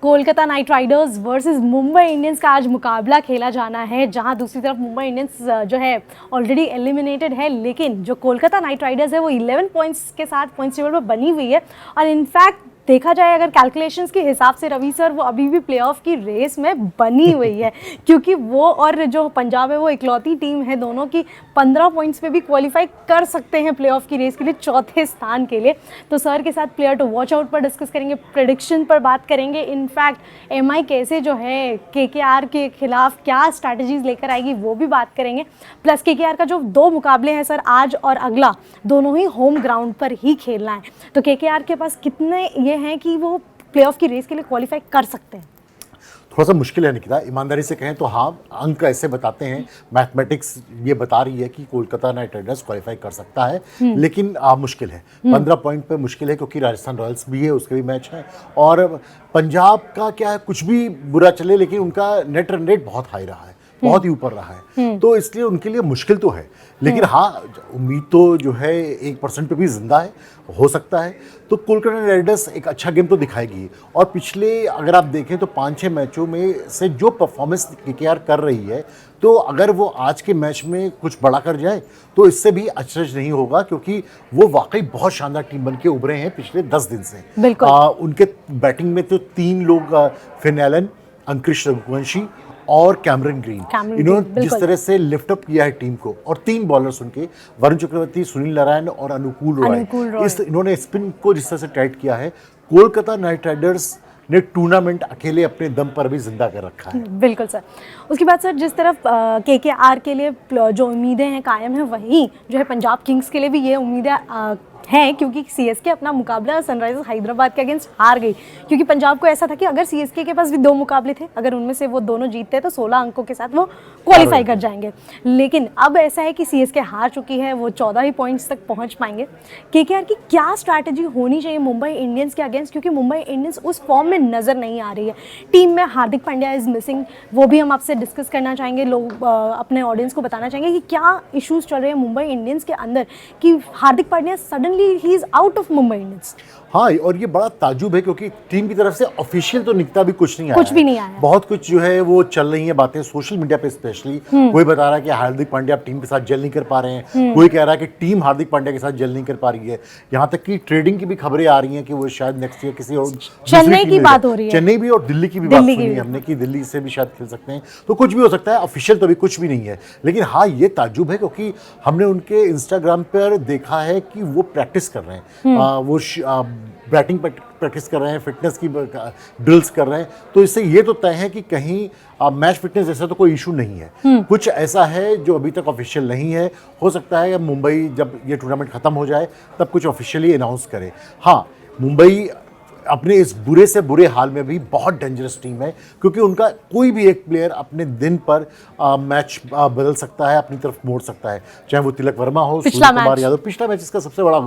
Kolkata night Riders versus Mumbai Indians का आज मुकाबला खेला जाना है, जहां दूसरी तरफ मुंबई इंडियंस जो है ऑलरेडी एलिमिनेटेड है, लेकिन जो कोलकाता नाइट राइडर्स है वो 11 पॉइंट्स के साथ पॉइंट्स टेबल पर बनी हुई है। और इनफैक्ट देखा जाए अगर कैलकुलेशंस के हिसाब से रवि सर, वो अभी भी प्लेऑफ की रेस में बनी हुई है, क्योंकि वो और जो पंजाब है वो इकलौती टीम है दोनों की 15 पॉइंट्स पे भी क्वालिफाई कर सकते हैं प्लेऑफ की रेस के लिए, चौथे स्थान के लिए। तो सर के साथ प्लेयर टू वॉच आउट पर डिस्कस करेंगे, प्रेडिक्शन पर बात करेंगे, इनफैक्ट एमआई कैसे जो है केकेआर के खिलाफ क्या स्ट्रैटेजीज लेकर आएगी वो भी बात करेंगे। प्लस केकेआर का जो 2 मुकाबले हैं सर, आज और अगला, दोनों ही होम ग्राउंड पर ही खेलना है। तो केकेआर के पास कितने ये हैं कि वो प्लेऑफ की रेस के लिए क्वालिफाई कर सकते हैं? थोड़ा सा मुश्किल है निकिता, ईमानदारी से कहें तो हाँ, अंक ऐसे बताते हैं, मैथमेटिक्स ये बता रही है कि कोलकाता नाइट राइडर्स क्वालिफाई कर सकता है, लेकिन मुश्किल है। 15 पॉइंट पे मुश्किल है, क्योंकि राजस्थान रॉयल्स भी है, उसके भी मैच है, और पंजाब का क्या है, कुछ भी बुरा चले लेकिन उनका नेट रन रेट बहुत हाई रहा है, बहुत ही ऊपर रहा है, तो इसलिए उनके लिए मुश्किल तो है। लेकिन हाँ, उम्मीद तो जो है 1% पे भी जिंदा है, हो सकता है। तो कोलकाता नाइट राइडर्स एक अच्छा गेम तो दिखाएगी, और पिछले अगर आप देखें तो 5-6 मैचों में से जो परफॉर्मेंस केकेआर कर रही है, तो अगर वो आज के मैच में कुछ बड़ा कर जाए तो इससे भी अचरज नहीं होगा, क्योंकि वो वाकई बहुत शानदार टीम बन के उभरे हैं पिछले 10 दिन से। बिल्कुल। उनके बैटिंग में तो 3 लोग, फिन एलन, अंकुश रघुवंशी और कैमरन ग्रीन, इन्होंने जिस तरह से लिफ्ट अप किया है टीम को, और 3 बॉलर्स उनके, वरुण चक्रवर्ती, सुनील नारायण और अनुकूल रॉय, इन्होंने स्पिन को जिस तरह से टाइट किया है, कोलकाता नाइट राइडर्स ने टूर्नामेंट अकेले अपने दम पर भी जिंदा कर रखा है। बिल्कुल सर। उसके बाद सर, जिस तरफ केकेआर के लिए जो उम्मीदें हैं कायम है, वहीं जो है पंजाब किंग्स के लिए भी ये उम्मीदें हैं, क्योंकि सीएसके अपना मुकाबला सनराइजर्स हैदराबाद के अगेंस्ट हार गई, क्योंकि पंजाब को ऐसा था कि अगर सीएसके के पास भी 2 मुकाबले थे, अगर उनमें से वो दोनों जीतते तो 16 अंकों के साथ वो क्वालिफाई कर जाएंगे। लेकिन अब ऐसा है कि सीएसके हार चुकी है, वो 14 ही पॉइंट्स तक पहुंच पाएंगे। केकेआर की क्या स्ट्रैटेजी होनी चाहिए मुंबई इंडियंस के अगेंस्ट, क्योंकि मुंबई इंडियंस उस फॉर्म में नजर नहीं आ रही है। टीम में हार्दिक पांड्या इज मिसिंग, वो भी हम आपसे डिस्कस करना चाहेंगे, लोग अपने ऑडियंस को बताना चाहेंगे कि क्या इशूज चल रहे हैं मुंबई इंडियंस के अंदर कि Hardik Pandya suddenly he is out of Mumbai Indians. हाँ, और ये बड़ा ताजुब है, क्योंकि टीम की तरफ से ऑफिशियल तो निकता भी कुछ नहीं आया, कुछ भी नहीं आया। बहुत कुछ जो है वो चल रही है बातें सोशल मीडिया पे स्पेशली। कोई बता रहा है कि हार्दिक पांड्या टीम के साथ जेल नहीं कर पा रहे हैं, कोई कह रहा है कि टीम हार्दिक पांड्या के साथ जेल नहीं कर पा रही है, यहाँ तक कि ट्रेडिंग की भी खबरें आ रही हैं कि वो शायद नेक्स्ट ईयर किसी और चेन्नई की बात हो रही है, चेन्नई भी, और दिल्ली की भी बात सुनी हमने कि दिल्ली से भी शायद खेल सकते हैं। तो कुछ भी हो सकता है, ऑफिशियल तो अभी कुछ भी नहीं है। लेकिन हाँ, ये ताजुब है, क्योंकि हमने उनके इंस्टाग्राम पर देखा है कि वो प्रैक्टिस कर रहे हैं, वो बैटिंग प्रैक्टिस कर रहे हैं, फिटनेस की ड्रिल्स कर रहे हैं, तो इससे ये तो तय है कि कहीं मैच फिटनेस जैसा तो कोई इशू नहीं है। कुछ ऐसा है जो अभी तक ऑफिशियल नहीं है, हो सकता है मुंबई जब ये टूर्नामेंट खत्म हो जाए तब कुछ ऑफिशियली अनाउंस करे। हाँ, मुंबई अपने इस बुरे से बुरे हाल में भी बहुत डेंजरस टीम है, क्योंकि उनका कोई भी एक प्लेयर अपने दिन पर मैच बदल सकता है, अपनी तरफ मोड़ सकता है, चाहे वो तिलक वर्मा हो, सूर्य कुमार यादव। पिछला मैच इसका सबसे बड़ा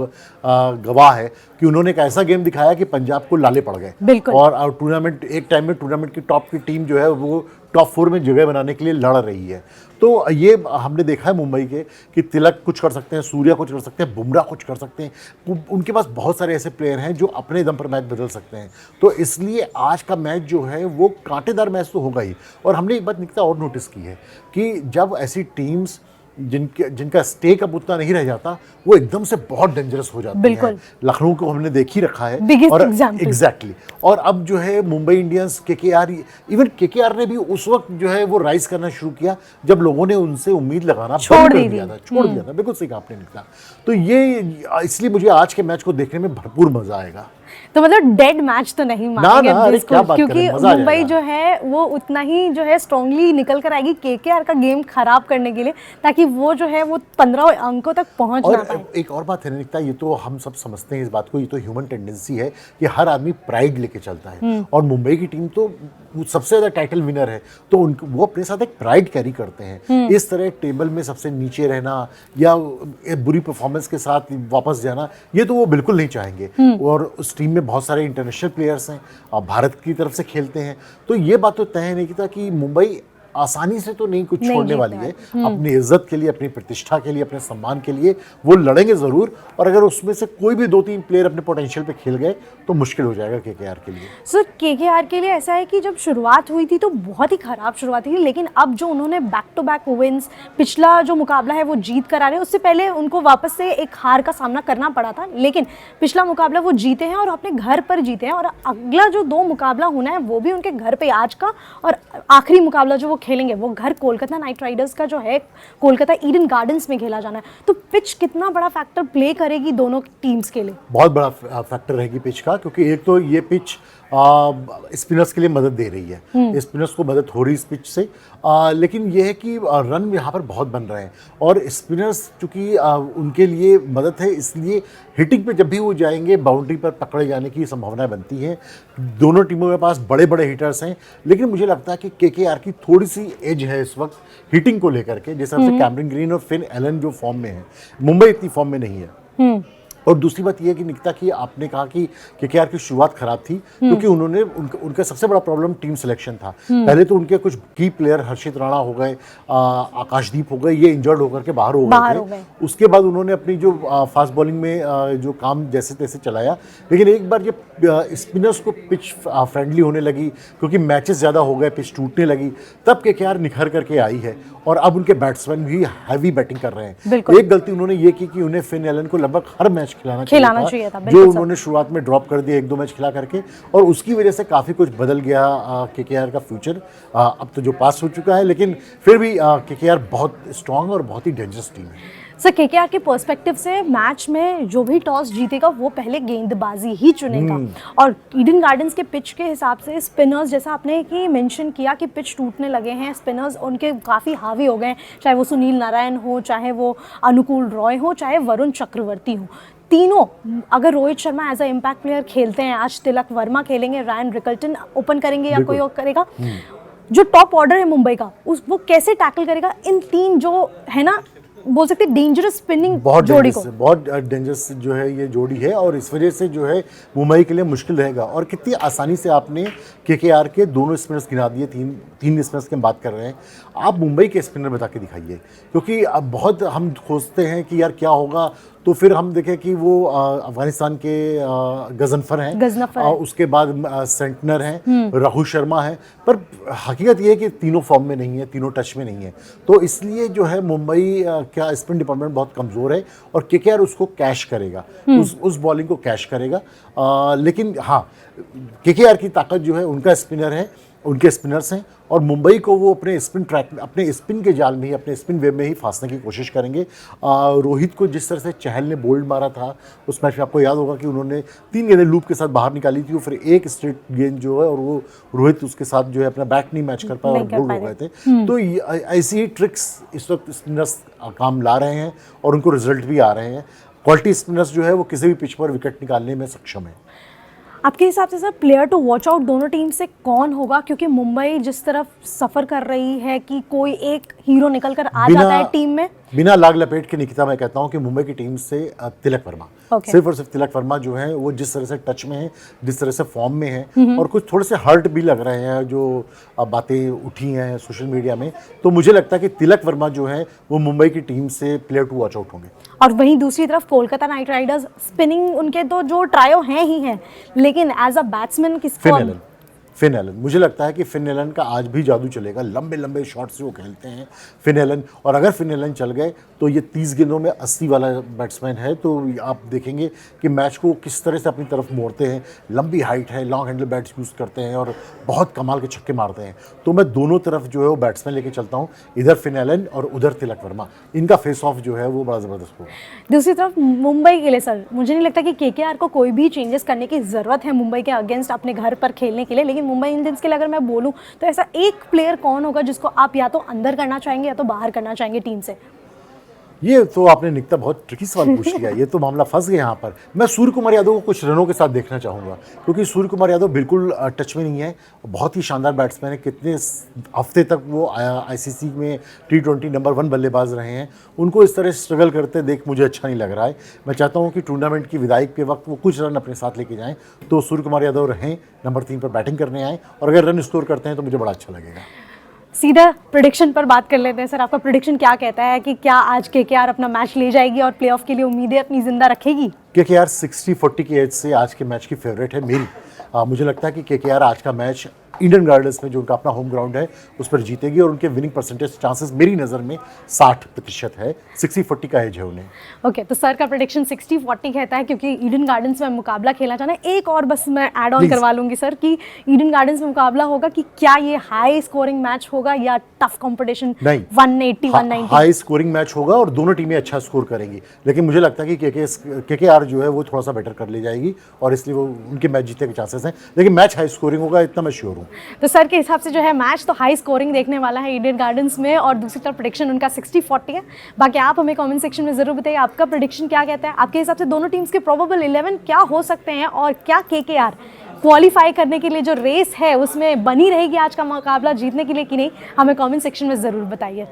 गवाह है कि उन्होंने एक ऐसा गेम दिखाया कि पंजाब को लाले पड़ गए, और टूर्नामेंट एक टाइम में टूर्नामेंट की टॉप की टीम जो है वो टॉप 4 में जगह बनाने के लिए लड़ रही है। तो ये हमने देखा है मुंबई के कि तिलक कुछ कर सकते हैं, सूर्या कुछ कर सकते हैं, बुमराह कुछ कर सकते हैं, उनके पास बहुत सारे ऐसे प्लेयर हैं जो अपने दम पर मैच बदल सकते हैं। तो इसलिए आज का मैच जो है वो कांटेदार मैच तो होगा ही। और हमने एक बात निकता और नोटिस की है कि जब ऐसी टीम्स जिनका स्टेक अब उतना नहीं रह जाता, वो एकदम से बहुत डेंजरस हो जाती है। लखनऊ को हमने देख ही रखा है, और एग्जैक्टली। और अब जो है Mumbai Indians, KKR, even KKR ने भी उस वक्त जो है वो राइज करना शुरू किया जब लोगों ने उनसे उम्मीद लगाना छोड़ दिया था। बिल्कुल सही कहा आपने निकला। तो ये इसलिए मुझे आज के मैच को देखने में भरपूर मजा आएगा। तो मतलब डेड मैच तो नहीं मानेंगे बिल्कुल, क्योंकि मुंबई जो है वो उतना ही जो है स्ट्रांगली निकल कर आएगी केकेआर का गेम खराब करने के लिए, ताकि वो जो है वो 15 अंकों तक पहुंच ना पाए। एक और बात है निकता, ये तो हम सब समझते हैं इस बात को, ये तो ह्यूमन टेंडेंसी है कि हर आदमी प्राइड लेके चलता है, और मुंबई की टीम तो सबसे ज्यादा टाइटल विनर है, तो वो अपने साथ एक प्राइड कैरी करते हैं। इस तरह टेबल में सबसे नीचे रहना या बुरी परफॉर्मेंस के साथ वापस जाना, ये तो वो बिल्कुल नहीं चाहेंगे। और उस टीम में बहुत सारे इंटरनेशनल प्लेयर्स हैं, भारत की तरफ से खेलते हैं, तो ये बात तो तय नहीं की था कि मुंबई आसानी से तो नहीं कुछ नहीं छोड़ने जीतने वाली है। अपनी इज्जत के लिए, अपनी प्रतिष्ठा के लिए, अपने सम्मान के लिए वो लड़ेंगे जरूर, और अगर उसमें से कोई भी 2-3 प्लेयर अपने पोटेंशियल पे खेल गए तो मुश्किल हो जाएगा केकेआर के लिए। सर केकेआर के लिए ऐसा है कि जब शुरुआत हुई थी तो बहुत ही खराब शुरुआत थी, लेकिन अब जो उन्होंने बैक टू बैक विंस, पिछला जो मुकाबला है वो जीत कर आ रहे हैं, उससे पहले उनको वापस से एक हार का सामना करना पड़ा था, लेकिन पिछला मुकाबला वो जीते हैं और अपने घर पर जीते हैं, और अगला जो 2 मुकाबला होना है वो भी उनके घर पे आज का, और आखिरी मुकाबला जो वो खेलेंगे वो घर कोलकाता नाइट राइडर्स का जो है कोलकाता ईडन गार्डन्स में खेला जाना है। तो पिच कितना बड़ा फैक्टर प्ले करेगी दोनों टीम्स के लिए? बहुत बड़ा फैक्टर रहेगी पिच का, क्योंकि एक तो ये पिच स्पिनर्स के लिए मदद दे रही है, स्पिनर्स को मदद हो रही है इस पिच से, लेकिन ये है कि रन यहाँ पर बहुत बन रहे हैं, और स्पिनर्स चूँकि उनके लिए मदद है, इसलिए हिटिंग पे जब भी वो जाएंगे बाउंड्री पर पकड़े जाने की संभावना बनती है। दोनों टीमों के पास बड़े बड़े हिटर्स हैं, लेकिन मुझे लगता है कि केकेआर की थोड़ी सी एज है इस वक्त हिटिंग को लेकर के, जिस तरह से कैमरन ग्रीन और फिन एलन जो फॉर्म में है, मुंबई इतनी फॉर्म में नहीं है। और दूसरी बात यह है कि निकिता की आपने कहा कि केकेआर की शुरुआत खराब थी, क्योंकि उन्होंने उनका सबसे बड़ा प्रॉब्लम टीम सिलेक्शन था। पहले तो उनके कुछ की प्लेयर हर्षित राणा हो गए, आकाशदीप हो गए, ये इंजर्ड होकर के बाहर हो गए थे। उसके बाद उन्होंने अपनी जो फास्ट बॉलिंग में जो काम जैसे तैसे चलाया, लेकिन एक बार जब स्पिनर्स को पिच फ्रेंडली होने लगी, क्योंकि मैचेस ज़्यादा हो गए, पिच टूटने लगी, तब केकेआर निखर करके आई है, और अब उनके बैट्समैन भी हैवी बैटिंग कर रहे हैं। एक गलती उन्होंने ये की कि उन्हें फिन एलन को लगभग हर मैच खिलाना चाहिए था, जो उन्होंने शुरुआत में ड्रॉप कर दिया 1-2 मैच खिला करके, और उसकी वजह से काफ़ी कुछ बदल गया केकेआर का फ्यूचर। अब तो जो पास हो चुका है, लेकिन फिर भी केकेआर बहुत स्ट्रांग और बहुत ही डेंजरस टीम है। सर केकेआर के पर्सपेक्टिव से मैच में जो भी टॉस जीतेगा वो पहले गेंदबाजी ही चुनेगा, और ईडन गार्डन्स के पिच के हिसाब से स्पिनर्स, जैसा आपने कि मेंशन किया कि पिच टूटने लगे हैं, स्पिनर्स उनके काफ़ी हावी हो गए हैं, चाहे वो सुनील नारायण हो, चाहे वो अनुकूल रॉय हो, चाहे वरुण चक्रवर्ती हो। तीनों, अगर Rohit Sharma as a impact player खेलते हैं, आज तिलक वर्मा खेलेंगे, रायन रिकल्टन ओपन करेंगे या कोई और करेगा, जो टॉप ऑर्डर है मुंबई का वो कैसे टैकल करेगा इन 3 जो है ना, बोल सकते डेंजरस स्पिनिंग जोड़ी को? बहुत डेंजरस जो है ये जोड़ी है, और इस वजह से जो है मुंबई के लिए मुश्किल रहेगा। और कितनी आसानी से आपने केकेआर के दोनों स्पिनर्स गिना दिए, तीन स्पिनर्स की हम बात कर रहे हैं। आप मुंबई के स्पिनर बता के दिखाइए, क्योंकि अब बहुत हम खोजते हैं कि यार क्या होगा, तो फिर हम देखें कि वो अफगानिस्तान के गजनफर हैं, उसके बाद सेंटनर हैं, राहुल शर्मा हैं, पर हकीकत ये है कि तीनों फॉर्म में नहीं है, तीनों टच में नहीं है, तो इसलिए जो है मुंबई का स्पिन डिपार्टमेंट बहुत कमज़ोर है, और केकेआर उसको कैश करेगा, उस बॉलिंग को कैश करेगा। लेकिन हाँ, केकेआर की ताकत जो है उनका स्पिनर है, उनके स्पिनर्स हैं, और मुंबई को वो अपने स्पिन ट्रैक, अपने स्पिन के जाल में ही, अपने स्पिन वेव में ही फांसने की कोशिश करेंगे। रोहित को जिस तरह से चहल ने बोल्ड मारा था उस मैच में, आपको याद होगा कि उन्होंने 3 गेंदें लूप के साथ बाहर निकाली थी, और फिर एक स्ट्रेट गेंद जो है, और वो रोहित उसके साथ जो है अपना बैट नहीं मैच कर पाया और बोल्ड हो गए थे। तो ऐसी ही ट्रिक्स इस वक्त स्पिनर्स काम ला रहे हैं, और उनको रिजल्ट भी आ रहे हैं। क्वालिटी स्पिनर्स जो है वो किसी भी पिच पर विकेट निकालने में सक्षम है। आपके हिसाब से sir player to watch out दोनों टीम से कौन होगा, क्योंकि मुंबई जिस तरफ सफर कर रही है कि कोई एक हीरो निकल कर आ जाता है टीम में? बिना लाग लपेट के निकिता मैं कहता हूं कि मुंबई की टीम से तिलक वर्मा, सिर्फ और सिर्फ तिलक वर्मा जो है वो जिस तरह से टच में है, जिस तरह से फॉर्म में है, और कुछ थोड़े से हर्ट भी लग रहे हैं जो बातें उठी हैं सोशल मीडिया में, तो मुझे लगता है कि तिलक वर्मा जो है वो मुंबई की टीम से प्लेयर टू वॉच आउट होंगे। और वहीं दूसरी तरफ कोलकाता नाइट राइडर्स, स्पिनिंग उनके तो जो ट्रायो हैं ही हैं, लेकिन एज अ बैट्समैन किसको? फिन एलन, मुझे लगता है कि फिन एलन का आज भी जादू चलेगा, लंबे लंबे शॉट्स जो खेलते हैं फिन एलन, और अगर फिन एलन चल गए तो ये 30 गेंदों में 80 वाला बैट्समैन है, तो आप देखेंगे कि मैच को किस तरह से अपनी तरफ मोड़ते हैं, लंबी हाइट है, लॉन्ग हैंडल बैट्स यूज़ करते हैं, और बहुत कमाल के छक्के मारते हैं। तो मैं दोनों तरफ जो है वो बैट्समैन लेके चलता हूँ, इधर फिन एलन और उधर तिलक वर्मा, इनका फेस ऑफ जो है वो बड़ा ज़बरदस्त होगा। दूसरी तरफ मुंबई के लिए सर, मुझे नहीं लगता कि केकेआर को कोई भी चेंजेस करने की ज़रूरत है मुंबई के अगेंस्ट अपने घर पर खेलने के लिए, लेकिन मुंबई इंडियंस के लिए अगर मैं बोलूं तो ऐसा एक प्लेयर कौन होगा जिसको आप या तो अंदर करना चाहेंगे या तो बाहर करना चाहेंगे टीम से? ये तो आपने निकिता बहुत ट्रिकी सवाल पूछ लिया, ये तो मामला फंस गया यहाँ पर। मैं सूर्य कुमार यादव को कुछ रनों के साथ देखना चाहूँगा, क्योंकि सूर्य कुमार यादव बिल्कुल टच में नहीं है, बहुत ही शानदार बैट्समैन है, कितने हफ्ते तक वो आईसीसी में T20 नंबर 1 बल्लेबाज रहे हैं, उनको इस तरह स्ट्रगल करते देख मुझे अच्छा नहीं लग रहा है। मैं चाहता हूँ कि टूर्नामेंट की विदाई के वक्त वो कुछ रन अपने साथ लेके जाएँ, तो सूर्य कुमार यादव रहें, नंबर 3 पर बैटिंग करने आएँ, और अगर रन स्कोर करते हैं तो मुझे बड़ा अच्छा लगेगा। सीधा प्रेडिक्शन पर बात कर लेते हैं सर। आपका प्रेडिक्शन क्या कहता है कि क्या आज केकेआर अपना मैच ले जाएगी और प्लेऑफ के लिए उम्मीदें अपनी जिंदा रखेगी? केकेआर 60-40 की एज से आज के मैच की फेवरेट है मेरी। मुझे लगता है कि केकेआर आज का मैच ईडन गार्डन्स में जो उनका अपना होम ग्राउंड है उस पर जीतेगी और उनके विनिंग परसेंटेज चांसेस मेरी नज़र में 60% है। 60-40 का एज है उन्हें। ओके, तो सर का प्रेडिक्शन 60-40 कहता है क्योंकि ईडन गार्डन्स में मुकाबला खेला जाना है। एक और बस मैं ऐड ऑन करवा लूंगी सर कि ईडन गार्डन्स में मुकाबला होगा कि क्या ये हाई स्कोरिंग मैच होगा या टफ कंपटीशन? नहीं, 180-190 हाई स्कोरिंग मैच होगा और दोनों टीमें अच्छा स्कोर करेंगी, लेकिन मुझे लगता है कि केकेआर जो है वो थोड़ा सा बेटर कर ले जाएगी और इसलिए वो उनके मैच जीतने के चांसेस हैं, लेकिन मैच हाई स्कोरिंग होगा, इतना मैं श्योर हूँ। तो सर के हिसाब से जो है मैच तो हाई स्कोरिंग देखने वाला है ईडन गार्डन्स में, और दूसरी तरफ प्रेडिक्शन उनका 60-40 है। बाकी आप हमें कमेंट सेक्शन में जरूर बताइए आपका प्रेडिक्शन क्या कहता है। आपके हिसाब से दोनों टीम्स के प्रोबेबल 11 क्या हो सकते हैं और क्या केकेआर क्वालिफाई करने के लिए जो रेस है उसमें बनी रहेगी आज का मुकाबला जीतने के लिए कि नहीं? हमें कमेंट सेक्शन में ज़रूर बताइए।